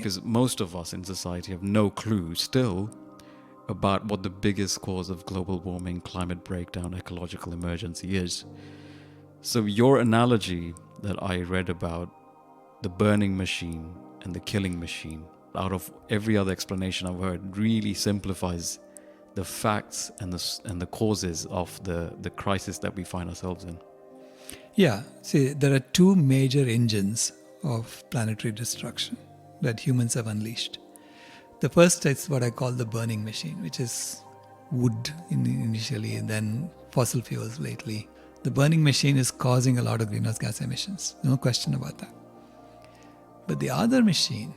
Because most of us in society have no clue still about what the biggest cause of global warming, climate breakdown, ecological emergency is. So your analogy that I read about the burning machine and the killing machine, out of every other explanation I've heard, really simplifies the facts and the causes of the crisis that we find ourselves in. Yeah, see, there are two major engines of planetary destruction that humans have unleashed. The first is what I call the burning machine, which is wood initially and then fossil fuels lately. The burning machine is causing a lot of greenhouse gas emissions, no question about that. But the other machine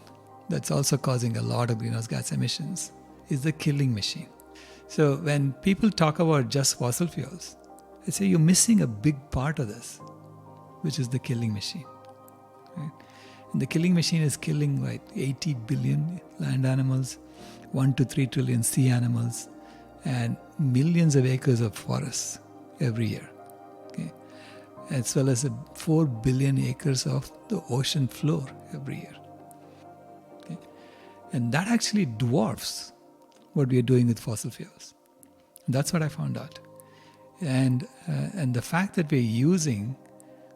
that's also causing a lot of greenhouse gas emissions is the killing machine. So when people talk about just fossil fuels, I say you're missing a big part of this, which is the killing machine. Right? And the killing machine is killing 80 billion land animals, 1 to 3 trillion sea animals, and millions of acres of forests every year. Okay? As well as 4 billion acres of the ocean floor every year. Okay? And that actually dwarfs what we are doing with fossil fuels. That's what I found out. And the fact that we're using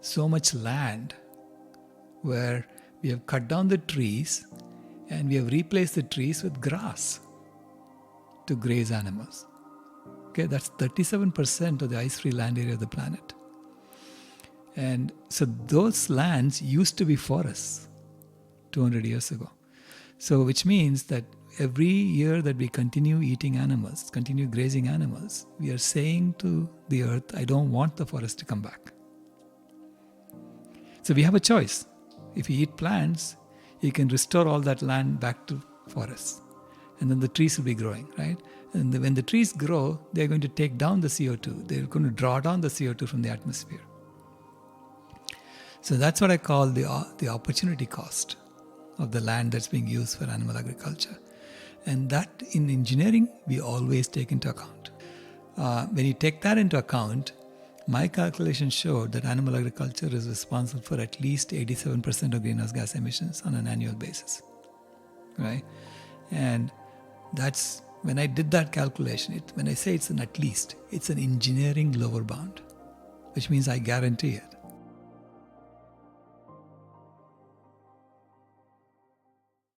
so much land where we have cut down the trees and we have replaced the trees with grass to graze animals. Okay, that's 37% of the ice-free land area of the planet. And so those lands used to be forests 200 years ago. So which means that every year that we continue eating animals, continue grazing animals, we are saying to the earth, I don't want the forest to come back. So we have a choice. If you eat plants, you can restore all that land back to forests. And then the trees will be growing, right? And when the trees grow, they're going to take down the CO2. They're going to draw down the CO2 from the atmosphere. So that's what I call the opportunity cost of the land that's being used for animal agriculture. And that in engineering, we always take into account. When you take that into account, my calculations showed that animal agriculture is responsible for at least 87% of greenhouse gas emissions on an annual basis, right? And that's, when I did that calculation, when I say it's an at least, it's an engineering lower bound, which means I guarantee it.